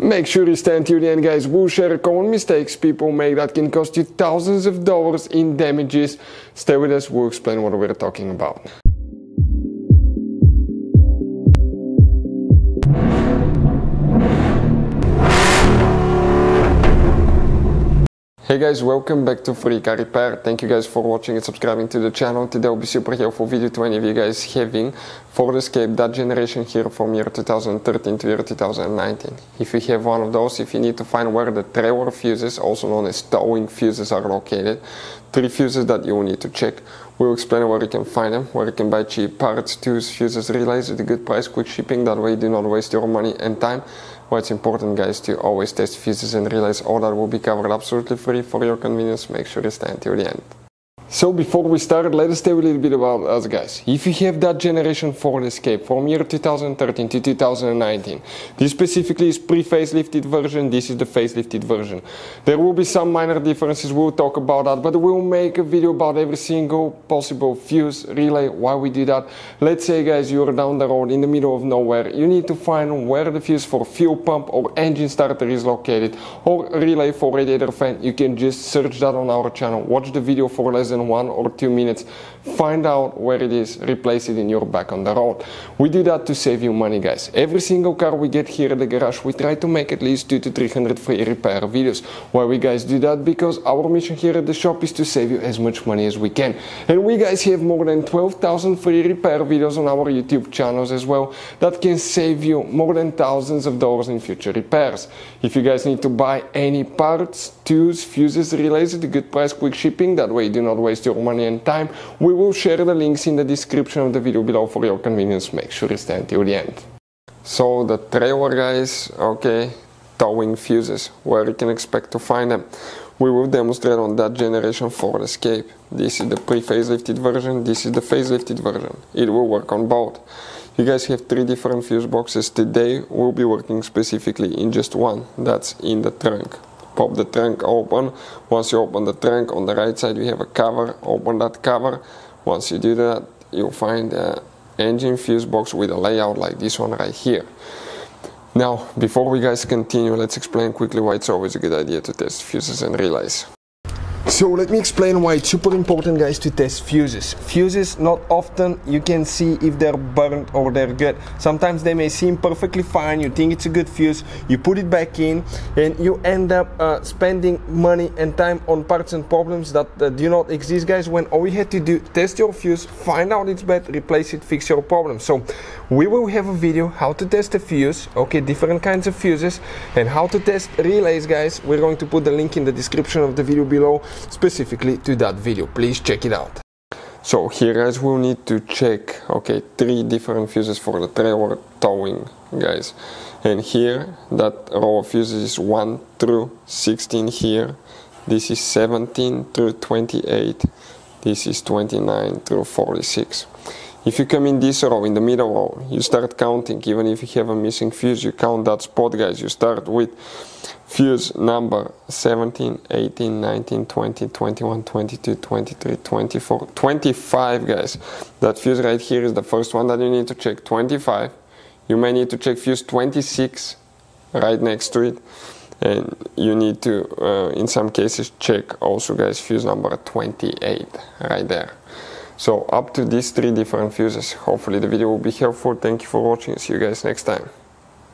Make sure you stand till the end, guys. We'll share common mistakes people make that can cost you thousands of dollars in damages. Stay with us, we'll explain what we're talking about. Hey guys, welcome back to Free Car Repair. Thank you guys for watching and subscribing to the channel. Today will be super helpful video to any of you guys having Ford Escape, that generation here from year 2013 to year 2019. If you have one of those, if you need to find where the trailer fuses, also known as towing fuses, are located, 3 fuses that you will need to check. We'll explain where you can find them, where you can buy cheap parts, tools, fuses, relays at a good price, quick shipping, that way you do not waste your money and time. Why it's important, guys, to always test fuses and relays. All that will be covered absolutely free for your convenience. Make sure you stay until the end. So before we start, let us tell you a little bit about us, guys. If you have that generation Ford Escape from year 2013 to 2019, this specifically is pre-facelifted version, this is the facelifted version. There will be some minor differences, we'll talk about that, but we'll make a video about every single possible fuse, relay, why we do that. Let's say, guys, you're down the road in the middle of nowhere, you need to find where the fuse for fuel pump or engine starter is located, or relay for radiator fan. You can just search that on our channel, watch the video for less than 1 or 2 minutes, find out where it is, replace it in your back on the road. We do that to save you money, guys. Every single car we get here at the garage, we try to make at least 200 to 300 free repair videos. Why we guys do that? Because our mission here at the shop is to save you as much money as we can. And we guys have more than 12,000 free repair videos on our YouTube channels as well that can save you more than thousands of dollars in future repairs. If you guys need to buy any parts, tools, fuses, relays at a good price, quick shipping, that way you do not waste your money and time, we will share the links in the description of the video below for your convenience. Make sure you stay until the end. So the trailer, guys, okay, towing fuses, where you can expect to find them. We will demonstrate on that generation Ford Escape. This is the pre-facelifted version, this is the facelifted version. It will work on both. You guys have 3 different fuse boxes. Today we'll be working specifically in just one, that's in the trunk. Pop the trunk open. Once you open the trunk, on the right side you have a cover. Open that cover. Once you do that, you'll find the engine fuse box with a layout like this one right here. Now, before we guys continue, let's explain quickly why it's always a good idea to test fuses and relays. So let me explain why it's super important, guys, to test fuses. Fuses, not often you can see if they're burnt or they're good. Sometimes they may seem perfectly fine, you think it's a good fuse, you put it back in and you end up spending money and time on parts and problems that do not exist, guys, when all you had to do, test your fuse, find out it's bad, replace it, fix your problem. So we will have a video how to test a fuse, okay, different kinds of fuses, and how to test relays, guys. We're going to put the link in the description of the video below specifically to that video. Please check it out. So here, guys, we'll need to check, okay, 3 different fuses for the trailer towing, guys. And here that row of fuses is 1 through 16 here. This is 17 through 28. This is 29 through 46. If you come in this row, in the middle row, you start counting. Even if you have a missing fuse, you count that spot, guys. You start with fuse number 17, 18, 19, 20, 21, 22, 23, 24, 25, guys. That fuse right here is the first one that you need to check, 25. You may need to check fuse 26 right next to it. And you need to, in some cases, check also, guys, fuse number 28 right there. So up to these 3 different fuses. Hopefully the video will be helpful. Thank you for watching. See you guys next time.